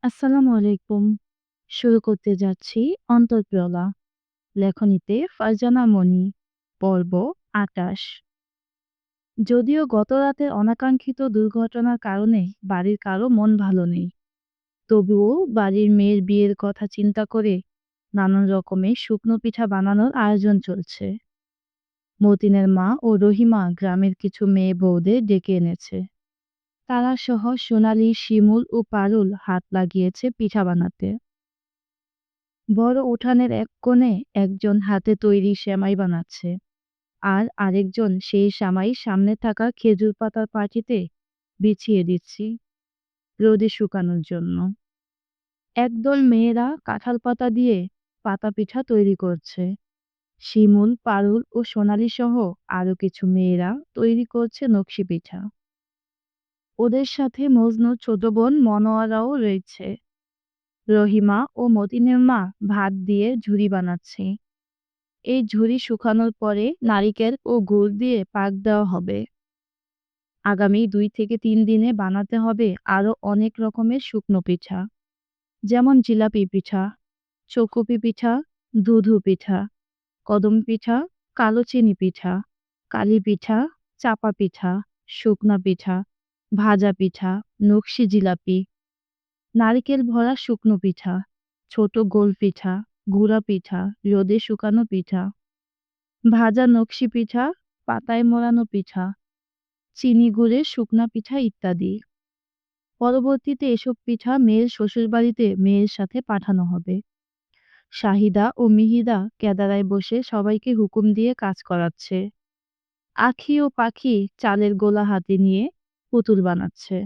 আসসালামু আলাইকুম। শুরু করতে যাচ্ছি অন্তঃপ্রেরণা। লেখনীতে ফারজানা মনি। পর্ব ২৮। যদিও গত রাতের অনাকাঙ্ক্ষিত দুর্ঘটনার কারণে বাড়ির কারো মন ভালো নেই, তবুও বাড়ির মেয়ের বিয়ের কথা চিন্তা করে নানান রকমের শুকনো পিঠা বানানোর আয়োজন চলছে। মতিনের মা ও রহিমা গ্রামের কিছু মেয়ে বউদের ডেকে এনেছে। তারা সহ সোনালী, শিমুল ও পারুল হাত লাগিয়েছে পিঠা বানাতে। বড় উঠানের এক কোণে একজন হাতে তৈরি সেমাই বানাচ্ছে, আর আরেকজন সেই সেমাই সামনে থাকা খেজুর পাতার পাটিতে বিছিয়ে দিচ্ছি রোদে শুকানোর জন্য। একদল মেয়েরা কাঁঠাল পাতা দিয়ে পাতা পিঠা তৈরি করছে। শিমুল, পারুল ও সোনালী সহ আরো কিছু মেয়েরা তৈরি করছে নকশি পিঠা। ওদের সাথে মজনুর ছোট বোন মনোয়ারাও রয়েছে। রহিমা ও মতিনের মা ভাত দিয়ে ঝুরি বানাচ্ছে। এই ঝুরি শুকানোর পরে নারিকেল ও গুড় দিয়ে পাক দেওয়া হবে। আগামী ২ থেকে ৩ দিনে বানাতে হবে আরো অনেক রকমের শুকনো পিঠা, যেমন জিলাপি পিঠা, চৌকুপি পিঠা, দুধু পিঠা, কদম পিঠা, কালো চিনি পিঠা, কালি পিঠা, চাপা পিঠা, শুকনা পিঠা, ভাজা পিঠা, নকশি জিলাপি, নারিকেল ভরা শুকনো পিঠা, ছোট গোল পিঠা, গুঁড়া পিঠা, রোদে শুকানো পিঠা, ভাজা নকশি পিঠা, পাতায় মোড়ানো পিঠা, চিনি গুড়ের শুকনা পিঠা ইত্যাদি। পরবর্তীতে এসব পিঠা মেয়ের শ্বশুরবাড়িতে মেয়ের সাথে পাঠানো হবে। শাহিদা ও মিহিদা কেদারায় বসে সবাইকে হুকুম দিয়ে কাজ করাচ্ছে। আখি ও পাখি চালের গোলা হাতে নিয়ে পুতুল বানাচ্ছে।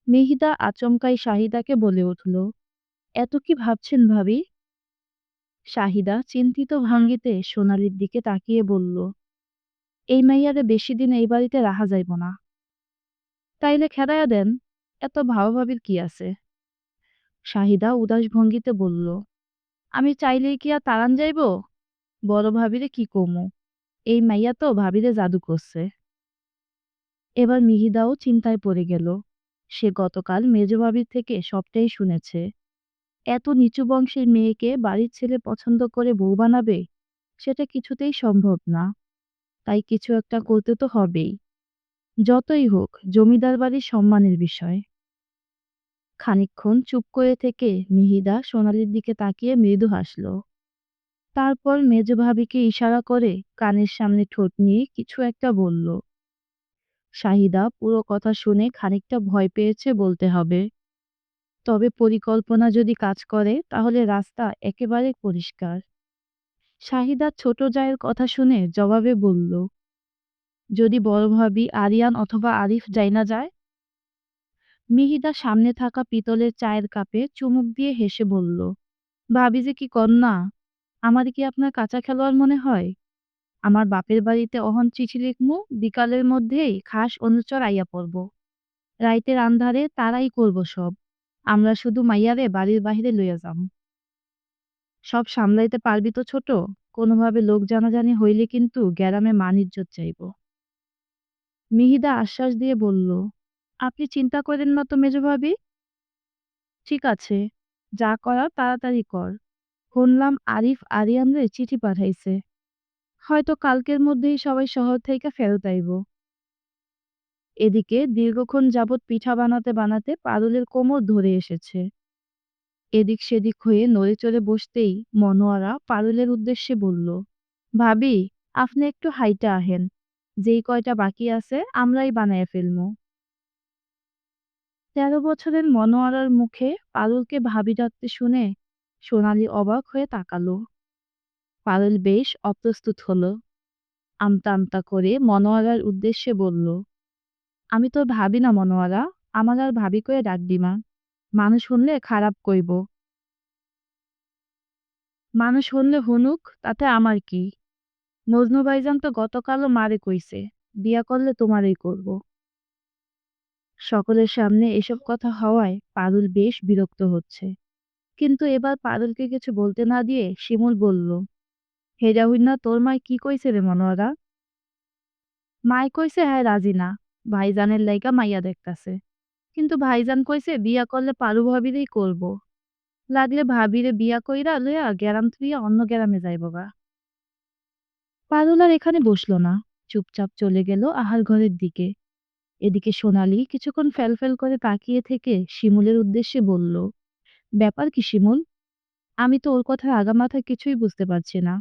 মিহিদা আচমকাই শাহিদাকে বলে উঠল, এত কি ভাবছেন ভাবি? শাহিদা চিন্তিত ভঙ্গিতে সোনালীর দিকে তাকিয়ে বলল, এই মাইয়ারে বেশি দিন এই বাড়িতে রাখা যাইব না। তাইলে খেদাইয়া দেন, এত ভাবাভাবির কি আছে? শাহিদা উদাস ভঙ্গিতে বলল, আমি চাইলেই কি আর তাড়ান যাইব? বড় ভাবিরে কি কমু, এই মাইয়া তো ভাবিরে জাদু করছে। এবার মিহিদাও চিন্তায় পড়ে গেল। সে গতকাল মেজ ভাবির থেকে সবটাই শুনেছে। এত নিচু বংশের মেয়েকে বাড়ির ছেলে পছন্দ করে বউ বানাবে, সেটা কিছুতেই সম্ভব না। তাই কিছু একটা করতে তো হবেই, যতই হোক জমিদার বাড়ির সম্মানের বিষয়। খানিকক্ষণ চুপ করে থেকে মিহিদা সোনালীর দিকে তাকিয়ে মৃদু হাসল। তারপর মেজ ভাবিকে ইশারা করে কানের সামনে ঠোঁট নিয়ে কিছু একটা বলল। শাহিদা পুরো কথা শুনে খানিকটা ভয় পেয়েছে বলতে হবে। তবে পরিকল্পনা যদি কাজ করে তাহলে রাস্তা একেবারে পরিষ্কার। শাহিদা ছোট জায়ের কথা শুনে জবাবে বলল, যদি বড় ভাবি আরিয়ান অথবা আরিফ যাই না যায়? মিহিদা সামনে থাকা পিতলের চায়ের কাপে চুমুক দিয়ে হেসে বলল, ভাবি যে কি কন্যা, আমার কি আপনার কাঁচা খেলোয়াড় মনে হয়? আমার বাপের বাড়িতে অহন চিঠি লিখমু, বিকালের মধ্যেই খাস অনুচর আইয়া পড়ব। রাইতের আন্ধারে তারাই করব সব। আমরা শুধু মাইয়ারে বাড়ির বাহিরে লইয়া যাম। সব সামলাইতে পারবি তো ছোট? কোনোভাবে লোক জানাজানি হইলে কিন্তু গ্যারামে মান ইজ্জত যাইব। মিহিদা আশ্বাস দিয়ে বলল, আপনি চিন্তা করেন না তো মেজো ভাবি। ঠিক আছে, যা করার তাড়াতাড়ি কর। শুনলাম আরিফ আরিয়ানরে চিঠি পাঠাইছে। হয়তো কালকের মধ্যেই সবাই শহর থেকে ফেরত আইব। এদিকে দীর্ঘক্ষণ যাবৎ পিঠা বানাতে বানাতে পারুলের কোমর ধরে এসেছে। এদিক সেদিক হয়ে নড়েচড়ে বসতেই মনোয়ারা পারুলের উদ্দেশ্যে বলল, ভাবি, আপনি একটু হাইটা আহেন। যেই কয়টা বাকি আছে আমরাই বানাইয়া ফেলমু। ১৩ বছরের মনোয়ারার মুখে পারুলকে ভাবি ডাকতে শুনে সোনালি অবাক হয়ে তাকালো। পারুল বেশ অপ্রস্তুত হলো। আমতা আমতা করে মনোয়ারার উদ্দেশ্যে বলল, আমি তোর ভাবি না মনোয়ারা, আমার আর ভাবি করে ডাকবি মা। মানুষ শুনলে খারাপ কইব। মানুষ শুনলে হুনুক, তাতে আমার কি? মজনু ভাইজান তো গতকালও মারে কইছে, বিয়া করলে তোমারই করব। সকলের সামনে এসব কথা হওয়ায় পারুল বেশ বিরক্ত হচ্ছে। কিন্তু এবার পারুলকে কিছু বলতে না দিয়ে শিমুল বলল, হেডা হইনা তোর মায় কি কইছে রে মনোয়ারা? মায় কইছে হ্যাঁ রাজি না, ভাইজানের লাইগা মাইয়া দেখতাছে। কিন্তু ভাইজান কইছে বিয়া করলে পারু ভাবিরেই করব। লাগলে ভাবিরে বিয়া কইরা লইয়া গ্যারাম থুইয়া অন্য গ্যারামে যাইবগা। পারুল আর এখানে বসলো না, চুপচাপ চলে গেল আহার ঘরের দিকে। এদিকে সোনালি কিছুক্ষণ ফ্যাল করে তাকিয়ে থেকে শিমুলের উদ্দেশ্যে বলল, ব্যাপার কি শিমুল? আমি তো ওর কথার আগামাথা কিছুই বুঝতে পারছি না।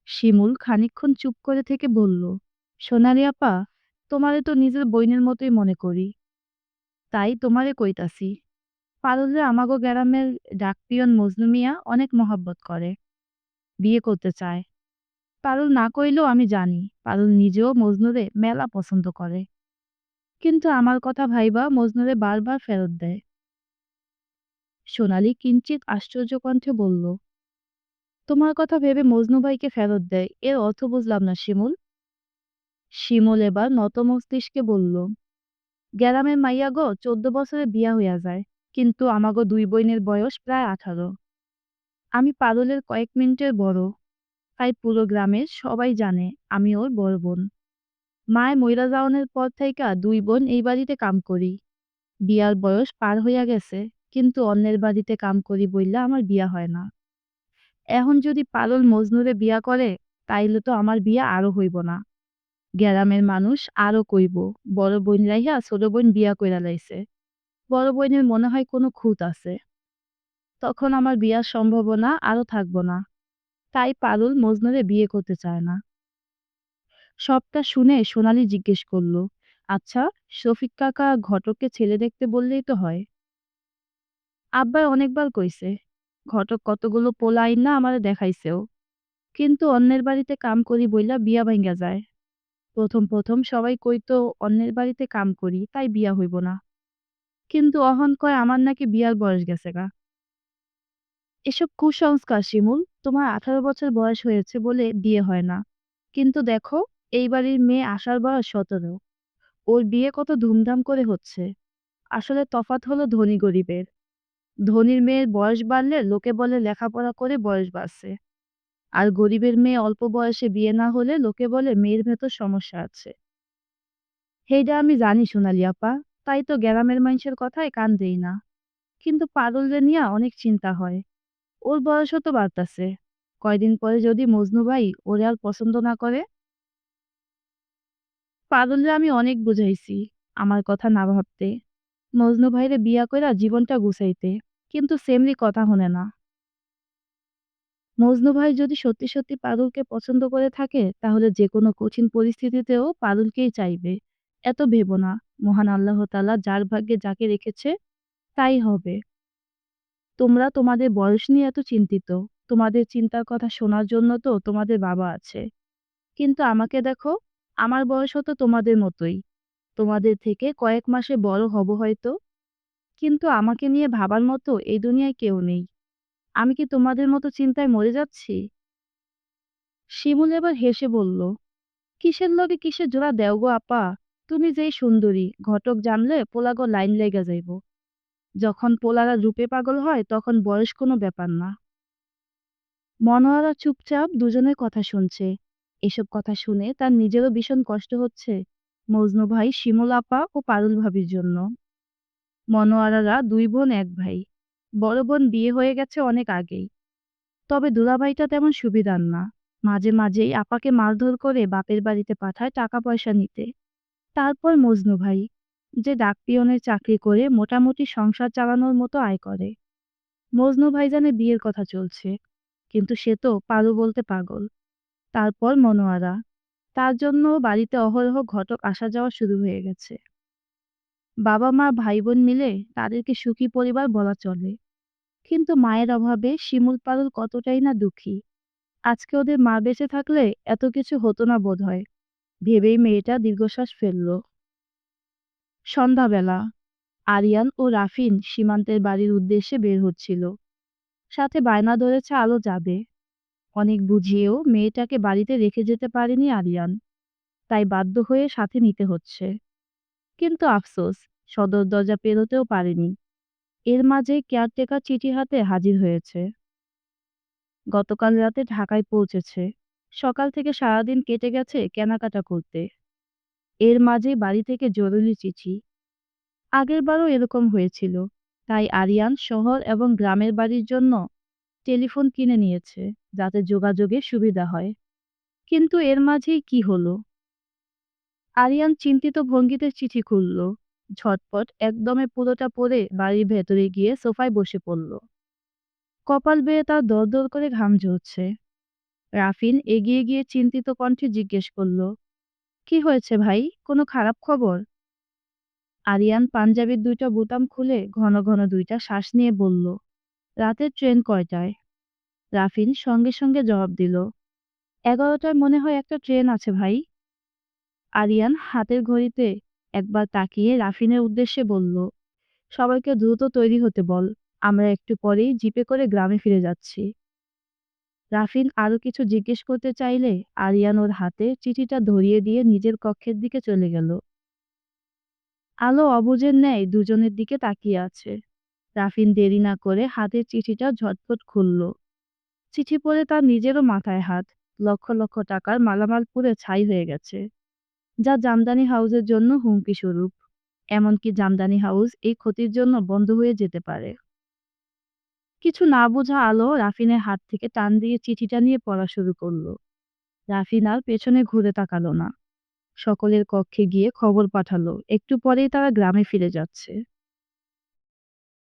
শিমুল খানিকক্ষণ চুপ করে থেকে বলল, সোনালি আপা, তোমারে তো নিজের বইনের মতোই মনে করি, তাই তোমারে কইতাছি। পারুলরে আমাগো গ্রামের ডাকপিয়ন মজনু মিয়া অনেক মহাব্বত করে, বিয়ে করতে চায়। পারুল না কইলেও আমি জানি পারুল নিজেও মজনুরে মেলা পছন্দ করে, কিন্তু আমার কথা ভাইবা মজনুরে বারবার ফেরত দেয়। সোনালি কিঞ্চিত আশ্চর্য কণ্ঠে বলল, তোমার কথা ভেবে মজনু ভাইকে ফেরত দেয়, এর অর্থ বুঝলাম না শিমুল। শিমুল এবার নত মস্তিষ্কে বলল, গ্যারামের মাইয়া গো 14 বছরে বিয়া হইয়া যায়, কিন্তু আমাগো দুই বইনের বয়স প্রায় 18। আমি পারুলের কয়েক মিনিটের বড়, তাই পুরো গ্রামের সবাই জানে আমি ওর বড় বোন। মায় মইরা যাওনের পর থাইকা দুই বোন এই বাড়িতে কাম করি। বিয়ার বয়স পার হইয়া গেছে, কিন্তু অন্যের বাড়িতে কাম করি বইলা আমার বিয়া হয় না। এখন যদি পারুল মজনুরে বিয়া করে, তাইলে তো আমার বিয়া আরো হইব না। গ্রামের মানুষ আরো কইব, বড় বোন রাইহা ছোট বোন বিয়া কইরা লাইছে। বড় বোনের মনে হয় কোনো খুঁত আছে। তখন আমার বিয়ার সম্ভাবনা আরো থাকবো না। তাই পারুল মজনুরে বিয়ে করতে চায় না। সবটা শুনে সোনালি জিজ্ঞেস করল, আচ্ছা, শফিক কাকা ঘটককে ছেলে দেখতে বললেই তো হয়। আব্বাই অনেকবার কইছে, ঘটক কতগুলো পোলা আইনা আমারে দেখাইছেও, কিন্তু অন্যের বাড়িতে কাম করি বইলা বিয়া ভাইঙ্গা যায়। প্রথম প্রথম সবাই কইতো অন্যের বাড়িতে কাম করি তাই বিয়া হইব না, কিন্তু অহন কয় আমার নাকি বিয়ার বয়স গেছে গা। এসব কুসংস্কার শিমুল, তোমার 18 বছর বয়স হয়েছে বলে বিয়ে হয় না, কিন্তু দেখো, এই বাড়ির মেয়ে আসার বয়স 17। ওর বিয়ে কত ধুমধাম করে হচ্ছে। আসলে তফাৎ হলো ধনী গরিবের। ধনীর মেয়ের বয়স বাড়লে লোকে বলে লেখাপড়া করে বয়স বাড়ছে, আর গরিবের মেয়ে অল্প বয়সে বিয়ে না হলে লোকে বলে মেয়ের ভেতর সমস্যা আছে। হেইডা আমি জানি সোনালি আপা, তাই তো গ্রামের মানুষের কথায় কান দেই না। কিন্তু পারুলরে নিয়া অনেক চিন্তা হয়। ওর বয়সও তো বাড়তাছে। কয়দিন পরে যদি মজনু ভাই ওরে আর পছন্দ না করে? পারুলরে আমি অনেক বুঝাইছি আমার কথা না ভাবতে, মজনু ভাইরে বিয়া কইরা জীবনটা গুছাইতে, কিন্তু সেমরি কথা হনে না। মজনু ভাই যদি সত্যি সত্যি পারুলকে পছন্দ করে থাকে, তাহলে যে কোনো কঠিন পরিস্থিতিতেও পারুলকেই চাইবে। এত ভেবো না, মহান আল্লাহ তাআলা যার ভাগ্যে যাকে রেখেছে তাই হবে। তোমরা তোমাদের বয়স নিয়ে এত চিন্তিত, তোমাদের চিন্তার কথা শোনার জন্য তো তোমাদের বাবা আছে। কিন্তু আমাকে দেখো, আমার বয়সও তো তোমাদের মতোই, তোমাদের থেকে কয়েক মাসে বড় হব হয়তো, কিন্তু আমাকে নিয়ে ভাবার মতো এই দুনিয়ায় কেউ নেই। আমি কি তোমাদের মতো চিন্তায় মরে যাচ্ছি? শিমুল এবার হেসে বলল, কিসের লগে কিসের জোড়া দেও গো আপা? তুমি যেই সুন্দরী, ঘটক জানলে পোলাগো লাইন লেগে যাইব। যখন পোলারা রূপে পাগল হয় তখন বয়স কোনো ব্যাপার না। মনোয়ারা চুপচাপ দুজনের কথা শুনছে। এসব কথা শুনে তার নিজেরও ভীষণ কষ্ট হচ্ছে, মজনু ভাই, শিমুল আপা ও পারুল ভাবির জন্য। মনোয়ারারা দুই বোন এক ভাই। বড় বোন বিয়ে হয়ে গেছে অনেক আগেই। তবে দুলাভাইটা তেমন সুবিধার না। মাঝে মাঝেই আপাকে মারধর করে বাপের বাড়িতে পাঠায় টাকা পয়সা নিতে। তারপর মজনু ভাই, যে ডাকপিয়নের চাকরি করে মোটামুটি সংসার চালানোর মতো আয় করে। মজনু ভাইজানের বিয়ের কথা চলছে, কিন্তু সে তো পারু বলতে পাগল। তারপর মনোয়ারা, তার জন্য বাড়িতে অহরহ ঘটক আসা যাওয়া শুরু হয়ে গেছে। বাবা মা ভাই বোন মিলে তাদেরকে সুখী পরিবার বলা চলে, কিন্তু মায়ের অভাবে শিমুল পারুল কতটাই না দুঃখী। আজকে ওদের মা বেঁচে থাকলে এত কিছু হতো না বোধহয়, ভেবেই মেয়েটা দীর্ঘশ্বাস ফেলল। সন্ধ্যাবেলা আরিয়ান ও রাফিন সীমান্তের বাড়ির উদ্দেশ্যে বের হচ্ছিল। সাথে বায়না ধরেছে আলো যাবে। অনেক বুঝিয়েও মেয়েটাকে বাড়িতে রেখে যেতে পারেনি আরিয়ান, তাই বাধ্য হয়ে সাথে নিতে হচ্ছে। কিন্তু আফসোস, সদর দরজা পেরোতেও পারেনি। এর মাঝে কেয়ারটেকার চিঠি হাতে হাজির হয়েছে। গতকাল রাতে ঢাকায় পৌঁছেছে। সকাল থেকে সারাদিন কেটে গেছে কেনাকাটা করতে। এর মাঝেই বাড়ি থেকে জরুরি চিঠি। আগেরবারও এরকম হয়েছিল। তাই আরিয়ান শহর এবং গ্রামের বাড়ির জন্য টেলিফোন কিনে নিয়েছে, যাতে যোগাযোগে সুবিধা হয়। কিন্তু এর মাঝেই কি হলো? আরিয়ান চিন্তিত ভঙ্গিতে চিঠি খুলল। ঝটপট একদমে পুরোটা পড়ে বাড়ির ভেতরে গিয়ে সোফায় বসে পড়ল। কপাল বেয়ে তার দরদর করে ঘাম ঝরছে। রাফিন এগিয়ে গিয়ে চিন্তিত কণ্ঠে জিজ্ঞেস করল, কি হয়েছে ভাই? কোনো খারাপ খবর? আরিয়ান পাঞ্জাবির ২টা বোতাম খুলে ঘন ঘন ২টা শ্বাস নিয়ে বলল, রাতের ট্রেন কয়টায়? রাফিন সঙ্গে সঙ্গে জবাব দিল, ১১টায় মনে হয় একটা ট্রেন আছে ভাই। আরিয়ান হাতের ঘড়িতে একবার তাকিয়ে রাফিনের উদ্দেশ্যে বলল, সবাইকে দ্রুত তৈরি হতে বল, আমরা একটু পরেই জিপে করে গ্রামে ফিরে যাচ্ছি। রাফিন আরো কিছু জিজ্ঞেস করতে চাইলে আরিয়ান ওর হাতে চিঠিটা ধরিয়ে দিয়ে নিজের কক্ষের দিকে চলে গেল। আলো অবুঝের ন্যায় দুজনের দিকে তাকিয়ে আছে। রাফিন দেরি না করে হাতের চিঠিটা ঝটপট খুলল। চিঠি পড়ে তার নিজেরও মাথায় হাত। লক্ষ লক্ষ টাকার মালামাল পুড়ে ছাই হয়ে গেছে, যা জামদানি হাউসের জন্য হুমকি স্বরূপ। এমনকি জামদানি হাউস এই ক্ষতির জন্য বন্ধ হয়ে যেতে পারে। কিছু না বোঝা আলো রাফিনের হাত থেকে টান দিয়ে চিঠিটা নিয়ে পড়া শুরু করলো। রাফিন আর পেছনে ঘুরে তাকালো না। সকলের কক্ষে গিয়ে খবর পাঠালো একটু পরেই তারা গ্রামে ফিরে যাচ্ছে।